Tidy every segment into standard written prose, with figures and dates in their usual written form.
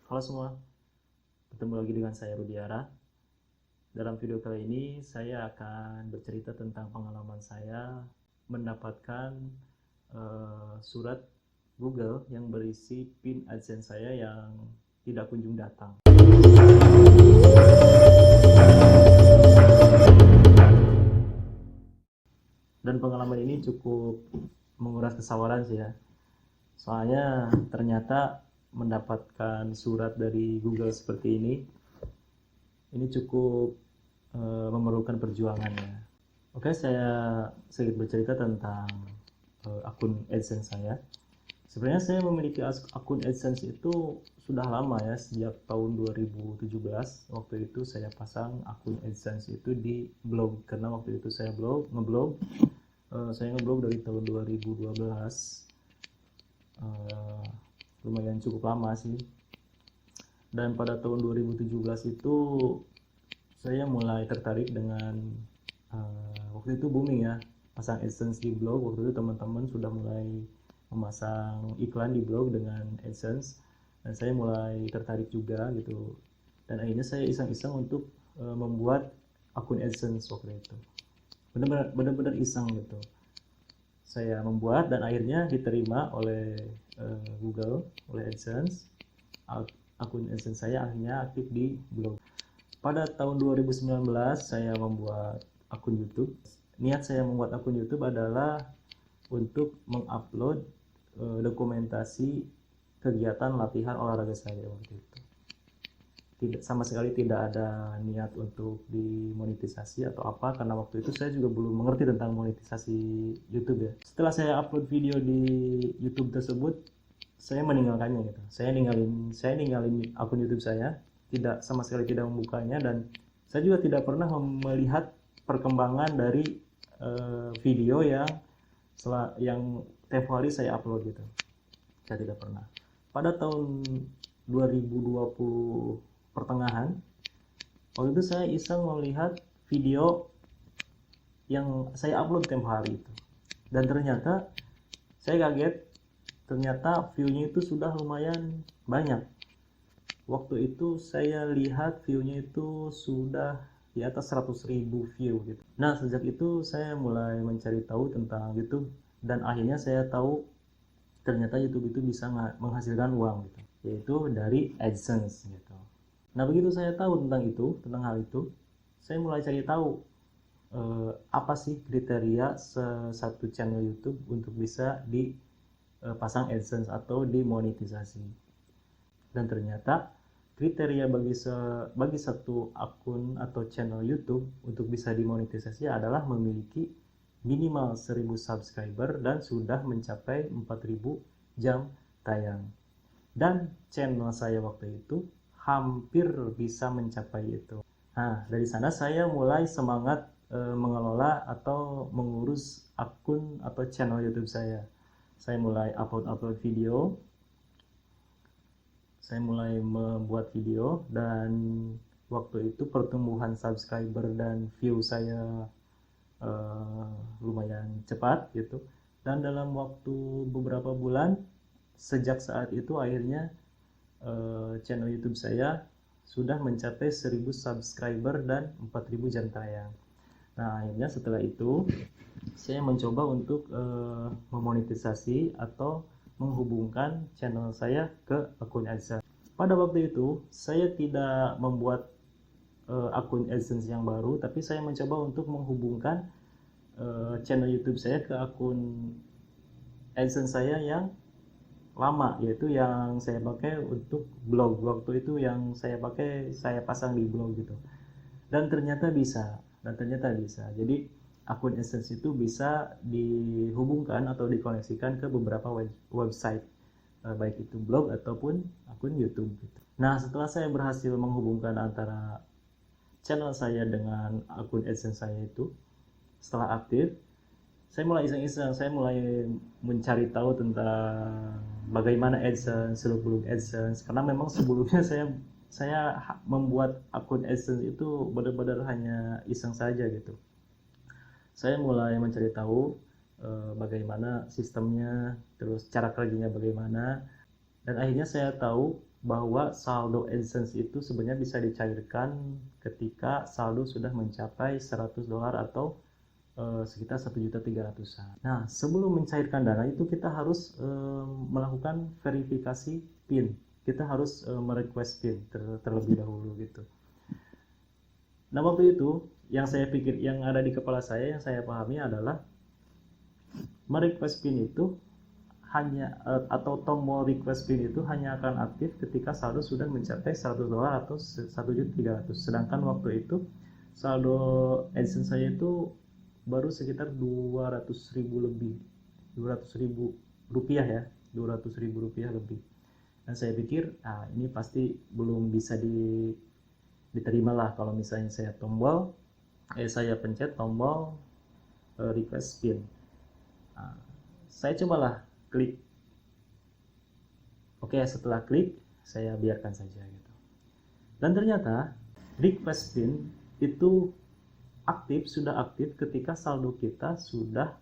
Halo semua, bertemu lagi dengan saya Rudiara. Dalam video kali ini saya akan bercerita tentang pengalaman saya mendapatkan surat Google yang berisi PIN AdSense saya yang tidak kunjung datang. Dan pengalaman ini cukup menguras kesabaran sih ya. Soalnya ternyata mendapatkan surat dari Google seperti ini cukup memerlukan perjuangannya. Oke, saya sedikit bercerita tentang akun AdSense saya. Sebenarnya saya memiliki akun AdSense itu sudah lama ya, sejak tahun 2017. Waktu itu saya pasang akun AdSense itu di blog, karena waktu itu saya ngeblog dari tahun 2012. Lumayan cukup lama sih. Dan pada tahun 2017 itu saya mulai tertarik dengan waktu itu booming ya, pasang AdSense di blog. Waktu itu teman-teman sudah mulai memasang iklan di blog dengan AdSense, dan saya mulai tertarik juga gitu. Dan akhirnya saya iseng-iseng untuk membuat akun AdSense waktu itu. Benar-benar iseng gitu. Saya membuat dan akhirnya diterima oleh Google, oleh AdSense. Akun AdSense saya akhirnya aktif di blog. Pada tahun 2019 saya membuat akun YouTube. Niat saya membuat akun YouTube adalah untuk mengupload dokumentasi kegiatan latihan olahraga saya waktu itu. Sama sekali tidak ada niat untuk dimonetisasi atau apa, karena waktu itu saya juga belum mengerti tentang monetisasi YouTube ya. Setelah saya upload video di YouTube tersebut, saya meninggalkannya gitu. Saya ninggalin akun YouTube saya, sama sekali tidak membukanya, dan saya juga tidak pernah melihat perkembangan dari video yang tempo hari saya upload gitu. Saya tidak pernah. Pada tahun 2020 pertengahan, waktu itu saya iseng melihat video yang saya upload tempo hari itu, dan ternyata saya kaget, ternyata view-nya itu sudah lumayan banyak. Waktu itu saya lihat view-nya itu sudah di atas 100.000 view gitu. Nah, sejak itu saya mulai mencari tahu tentang YouTube, dan akhirnya saya tahu ternyata YouTube itu bisa menghasilkan uang gitu, yaitu dari AdSense gitu. Nah, begitu saya tahu tentang hal itu, saya mulai cari tahu apa sih kriteria satu channel YouTube untuk bisa dipasang AdSense atau dimonetisasi. Dan ternyata kriteria bagi satu akun atau channel YouTube untuk bisa dimonetisasi adalah memiliki minimal 1000 subscriber dan sudah mencapai 4000 jam tayang. Dan channel saya waktu itu hampir bisa mencapai itu. Nah, dari sana saya mulai semangat mengelola atau mengurus akun atau channel YouTube saya. Saya mulai upload video, saya mulai membuat video, dan waktu itu pertumbuhan subscriber dan view saya lumayan cepat gitu. Dan dalam waktu beberapa bulan sejak saat itu akhirnya channel YouTube saya sudah mencapai 1000 subscriber dan 4000 jam tayang. Nah, akhirnya setelah itu saya mencoba untuk memonetisasi atau menghubungkan channel saya ke akun AdSense. Pada waktu itu saya tidak membuat akun AdSense yang baru, tapi saya mencoba untuk menghubungkan channel YouTube saya ke akun AdSense saya yang lama, yaitu yang saya pakai untuk blog. Waktu itu yang saya pakai, saya pasang di blog gitu. Dan ternyata bisa. Jadi akun AdSense itu bisa dihubungkan atau dikoneksikan ke beberapa website, baik itu blog ataupun akun YouTube gitu. Nah, setelah saya berhasil menghubungkan antara channel saya dengan akun AdSense saya itu, setelah aktif, saya mulai iseng-iseng, saya mulai mencari tahu tentang bagaimana AdSense, seluk-beluk AdSense, karena memang sebelumnya saya membuat akun AdSense itu benar-benar hanya iseng saja gitu. Saya mulai mencari tahu bagaimana sistemnya, terus cara kerjanya bagaimana, dan akhirnya saya tahu bahwa saldo AdSense itu sebenarnya bisa dicairkan ketika saldo sudah mencapai $100 atau sekitar 1.300.000. Nah, sebelum mencairkan dana itu kita harus melakukan verifikasi PIN. Kita harus merequest PIN terlebih dahulu gitu. Nah, waktu itu yang saya pikir, yang ada di kepala saya, yang saya pahami adalah merequest PIN itu hanya atau tombol request PIN itu hanya akan aktif ketika saldo sudah mencapai $100 atau 1.300.000. Sedangkan waktu itu saldo AdSense saya itu baru sekitar 200.000 lebih, 200.000 rupiah ya, 200.000 rupiah lebih. Dan saya pikir ini pasti belum bisa diterima lah kalau misalnya saya pencet tombol request PIN. Saya cobalah klik. Oke, setelah klik saya biarkan saja gitu. Dan ternyata request PIN itu sudah aktif ketika saldo kita sudah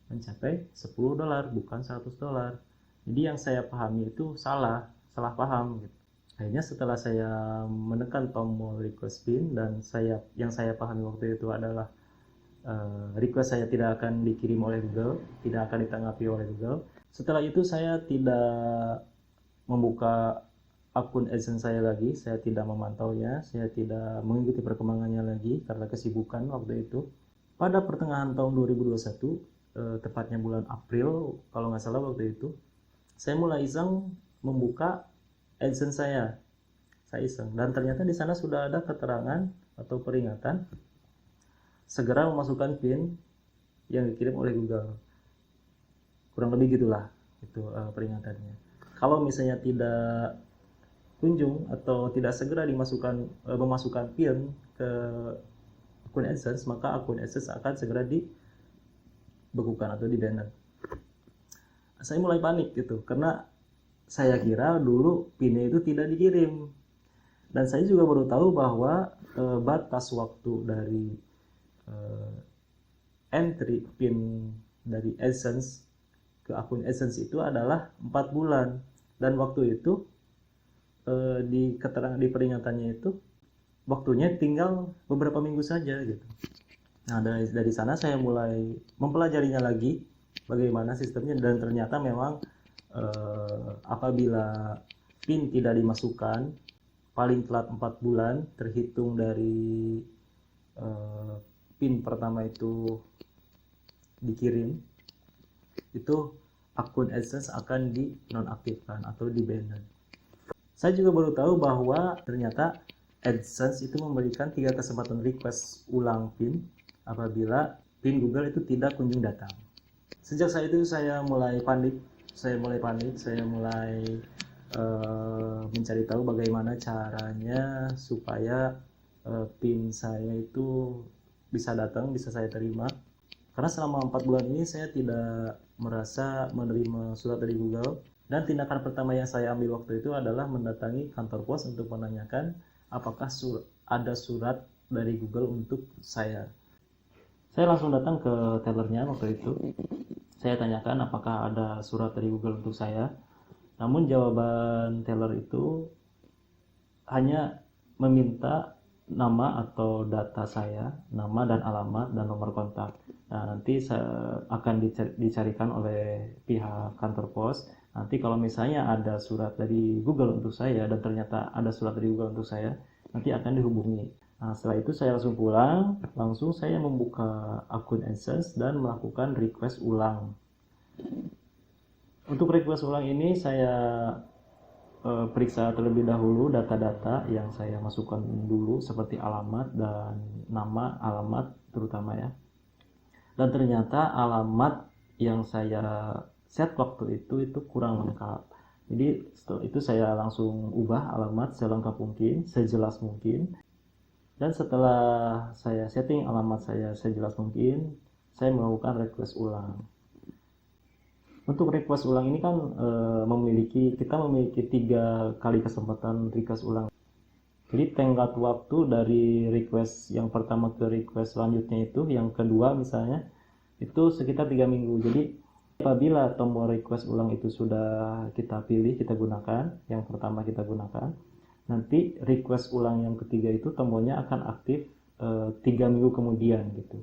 mencapai $10, bukan $100. Jadi yang saya pahami itu salah paham gitu. Akhirnya setelah saya menekan tombol request PIN dan yang saya pahami waktu itu adalah request saya tidak akan dikirim oleh Google, tidak akan ditanggapi oleh Google. Setelah itu saya tidak membuka akun AdSense saya lagi, saya tidak memantaunya, saya tidak mengikuti perkembangannya lagi karena kesibukan waktu itu. Pada pertengahan tahun 2021, tepatnya bulan April kalau nggak salah waktu itu, saya mulai iseng membuka AdSense saya iseng, dan ternyata di sana sudah ada keterangan atau peringatan segera memasukkan PIN yang dikirim oleh Google. Kurang lebih gitulah itu peringatannya. Kalau misalnya tidak kunjung atau tidak segera memasukkan PIN ke akun AdSense, maka akun AdSense akan segera dibekukan atau di-ban. Saya mulai panik gitu karena saya kira dulu PIN-nya itu tidak dikirim. Dan saya juga baru tahu bahwa batas waktu dari entry PIN dari AdSense ke akun AdSense itu adalah 4 bulan, dan waktu itu di peringatannya itu waktunya tinggal beberapa minggu saja gitu. Nah, dari sana saya mulai mempelajarinya lagi bagaimana sistemnya, dan ternyata memang apabila PIN tidak dimasukkan paling telat 4 bulan terhitung dari PIN pertama itu dikirim, itu akun AdSense akan dinonaktifkan atau di-ban. Saya juga baru tahu bahwa ternyata AdSense itu memberikan 3 kesempatan request ulang PIN apabila PIN Google itu tidak kunjung datang. Sejak saat itu saya mulai panik, saya mulai mencari tahu bagaimana caranya supaya PIN saya itu bisa datang, bisa saya terima. Karena selama 4 bulan ini saya tidak merasa menerima surat dari Google, dan tindakan pertama yang saya ambil waktu itu adalah mendatangi kantor pos untuk menanyakan apakah ada surat dari Google untuk saya. Saya langsung datang ke tellernya waktu itu. Saya tanyakan apakah ada surat dari Google untuk saya. Namun jawaban teller itu hanya meminta nama atau data saya, nama dan alamat dan nomor kontak. Nah, nanti akan dicarikan oleh pihak kantor pos. Nanti kalau misalnya ada surat dari Google untuk saya dan ternyata ada surat dari Google untuk saya, nanti akan dihubungi. Nah, setelah itu saya langsung pulang, langsung saya membuka akun AdSense dan melakukan request ulang. Untuk request ulang ini saya periksa terlebih dahulu data-data yang saya masukkan dulu seperti alamat dan nama, alamat terutama ya. Dan ternyata alamat yang saya set waktu itu kurang lengkap. Jadi setelah itu saya langsung ubah alamat selengkap mungkin, sejelas mungkin. Dan setelah saya setting alamat saya sejelas mungkin, saya melakukan request ulang. Untuk request ulang ini kan kita memiliki 3 kali kesempatan request ulang. Jadi tenggat waktu dari request yang pertama ke request selanjutnya itu, yang kedua misalnya, itu sekitar 3 minggu. Jadi Apabila tombol request ulang itu sudah kita pilih, kita gunakan, yang pertama kita gunakan, nanti request ulang yang ketiga itu tombolnya akan aktif 3 minggu kemudian gitu.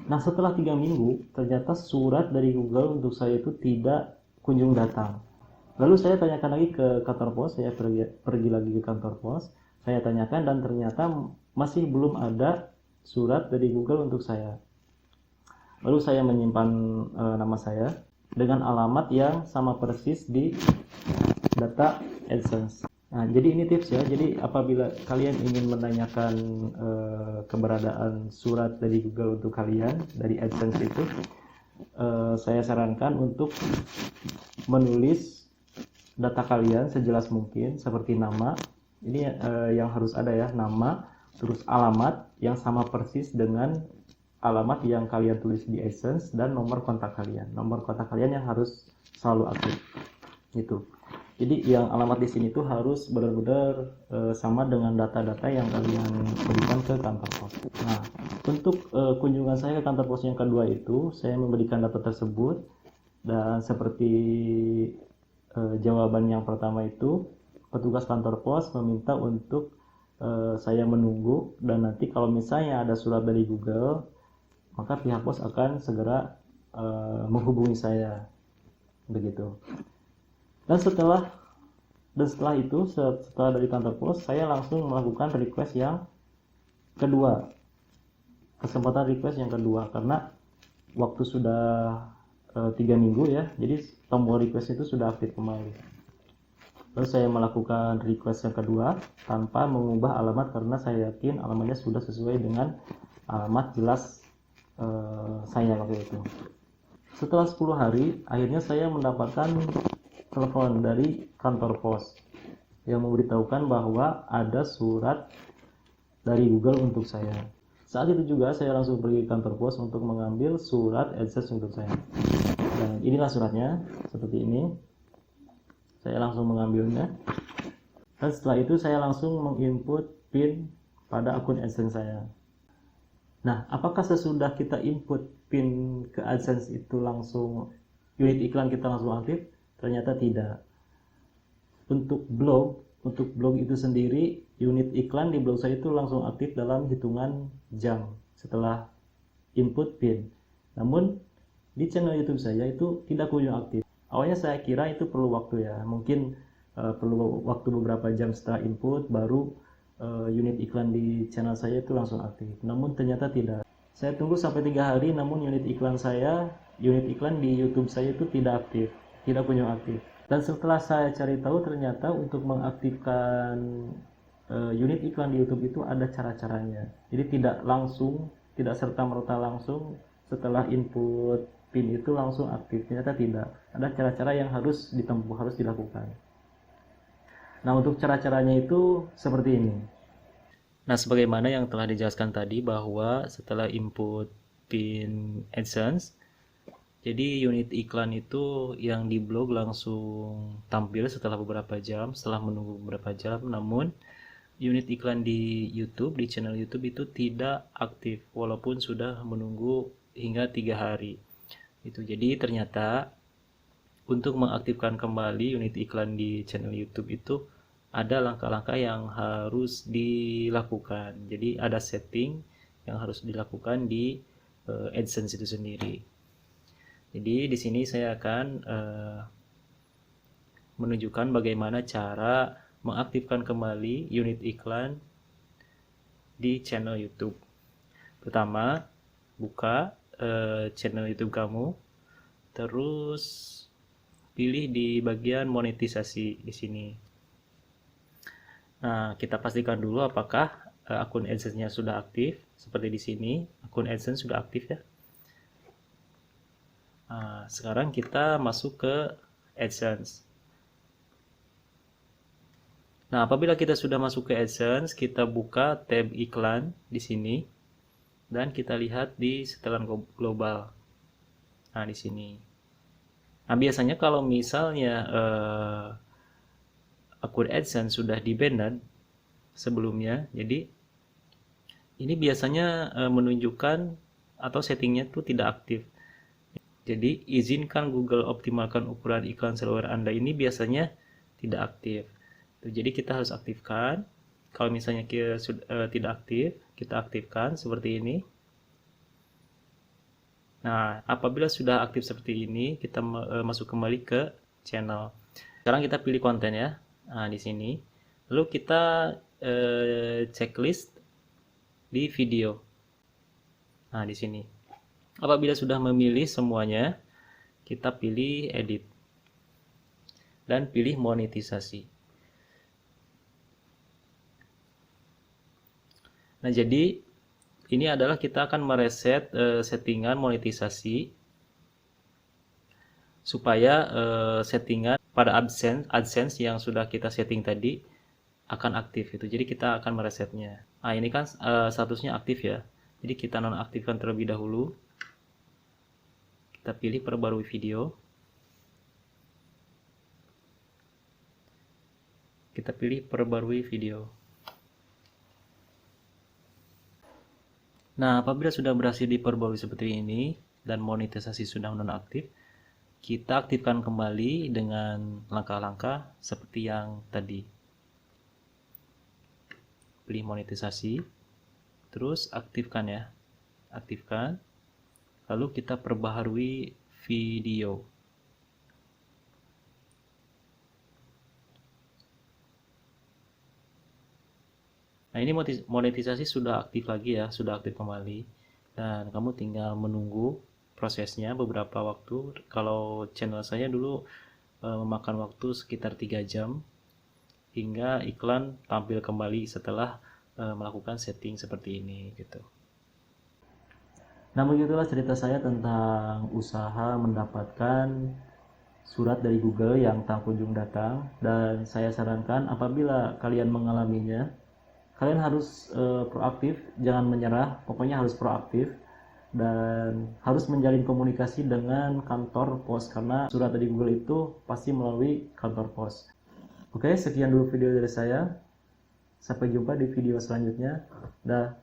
Nah, setelah 3 minggu, ternyata surat dari Google untuk saya itu tidak kunjung datang. Lalu saya tanyakan lagi ke kantor pos, saya pergi lagi ke kantor pos, saya tanyakan dan ternyata masih belum ada surat dari Google untuk saya. Lalu saya menyimpan nama saya dengan alamat yang sama persis di data AdSense. Nah, jadi ini tips ya. Jadi apabila kalian ingin menanyakan keberadaan surat dari Google untuk kalian dari AdSense itu, saya sarankan untuk menulis data kalian sejelas mungkin, seperti nama. Ini yang harus ada ya, nama, terus alamat yang sama persis dengan alamat yang kalian tulis di AdSense, dan nomor kontak kalian. Nomor kontak kalian yang harus selalu aktif. Gitu. Jadi yang alamat di sini tuh harus benar-benar sama dengan data-data yang kalian berikan ke kantor pos. Nah, untuk kunjungan saya ke kantor pos yang kedua itu, saya memberikan data tersebut, dan seperti jawaban yang pertama itu, petugas kantor pos meminta untuk saya menunggu, dan nanti kalau misalnya ada surat dari Google, maka pihak pos akan segera menghubungi saya, begitu. Dan setelah itu, setelah dari kantor pos, saya langsung melakukan request yang kedua, kesempatan request yang kedua, karena waktu sudah 3 minggu ya, jadi tombol request itu sudah aktif kembali. Lalu saya melakukan request yang kedua tanpa mengubah alamat, karena saya yakin alamatnya sudah sesuai dengan alamat jelas saya waktu itu. Setelah 10 hari, akhirnya saya mendapatkan telepon dari kantor pos yang memberitahukan bahwa ada surat dari Google untuk saya. Saat itu juga saya langsung pergi ke kantor pos untuk mengambil surat AdSense untuk saya. Dan inilah suratnya, seperti ini. Saya langsung mengambilnya. Dan setelah itu saya langsung menginput PIN pada akun AdSense saya. Nah, apakah sesudah kita input PIN ke AdSense itu langsung unit iklan kita langsung aktif? Ternyata tidak. Untuk blog itu sendiri, unit iklan di blog saya itu langsung aktif dalam hitungan jam setelah input PIN. Namun di channel YouTube saya itu tidak kunjung aktif. Awalnya saya kira itu perlu waktu ya, mungkin perlu waktu beberapa jam setelah input baru unit iklan di channel saya itu langsung aktif. Namun ternyata tidak. Saya tunggu sampai 3 hari, namun unit iklan di YouTube saya itu tidak aktif, tidak kunjung aktif. Dan setelah saya cari tahu, ternyata untuk mengaktifkan unit iklan di YouTube itu ada cara-caranya. Jadi tidak serta-merta langsung setelah input PIN itu langsung aktif. Ternyata tidak. Ada cara-cara yang harus ditempuh, harus dilakukan. Nah, untuk cara-caranya itu seperti ini. Nah, sebagaimana yang telah dijelaskan tadi, bahwa setelah input PIN AdSense, jadi unit iklan itu yang di blog langsung tampil setelah beberapa jam, setelah menunggu beberapa jam. Namun unit iklan di YouTube, di channel YouTube itu tidak aktif walaupun sudah menunggu hingga 3 hari. Jadi ternyata untuk mengaktifkan kembali unit iklan di channel YouTube itu ada langkah-langkah yang harus dilakukan. Jadi ada setting yang harus dilakukan di AdSense itu sendiri. Jadi di sini saya akan menunjukkan bagaimana cara mengaktifkan kembali unit iklan di channel YouTube. Pertama, buka channel YouTube kamu, terus pilih di bagian monetisasi di sini. Nah, kita pastikan dulu apakah akun AdSense-nya sudah aktif. Seperti di sini, akun AdSense sudah aktif ya. Nah, sekarang kita masuk ke AdSense. Nah, apabila kita sudah masuk ke AdSense, kita buka tab iklan di sini dan kita lihat di setelan global. Nah, di sini. Nah, biasanya kalau misalnya akun AdSense sudah di-banned sebelumnya, jadi ini biasanya menunjukkan atau settingnya tuh tidak aktif. Jadi izinkan Google optimalkan ukuran iklan seluler Anda ini biasanya tidak aktif. Jadi kita harus aktifkan. Kalau misalnya kita tidak aktif, kita aktifkan seperti ini. Nah, apabila sudah aktif seperti ini, kita masuk kembali ke channel. Sekarang kita pilih konten ya. Nah, di sini. Lalu kita checklist di video. Nah, di sini. Apabila sudah memilih semuanya, kita pilih edit. Dan pilih monetisasi. Nah, jadi ini adalah kita akan mereset settingan monetisasi supaya settingan pada AdSense yang sudah kita setting tadi akan aktif itu. Jadi kita akan meresetnya. Nah, ini kan statusnya aktif ya. Jadi kita nonaktifkan terlebih dahulu. Kita pilih perbarui video. Kita pilih perbarui video. Nah, apabila sudah berhasil diperbarui seperti ini dan monetisasi sudah nonaktif, kita aktifkan kembali dengan langkah-langkah seperti yang tadi. Pilih monetisasi, terus aktifkan ya. Aktifkan. Lalu kita perbaharui video. Nah, ini monetisasi sudah aktif lagi ya, sudah aktif kembali. Dan kamu tinggal menunggu prosesnya beberapa waktu. Kalau channel saya dulu memakan waktu sekitar 3 jam hingga iklan tampil kembali setelah melakukan setting seperti ini gitu. Nah, begitulah cerita saya tentang usaha mendapatkan surat dari Google yang tak kunjung datang. Dan saya sarankan apabila kalian mengalaminya, kalian harus proaktif, jangan menyerah, pokoknya harus proaktif dan harus menjalin komunikasi dengan kantor pos karena surat dari Google itu pasti melalui kantor pos. Oke, sekian dulu video dari saya. Sampai jumpa di video selanjutnya. Dah.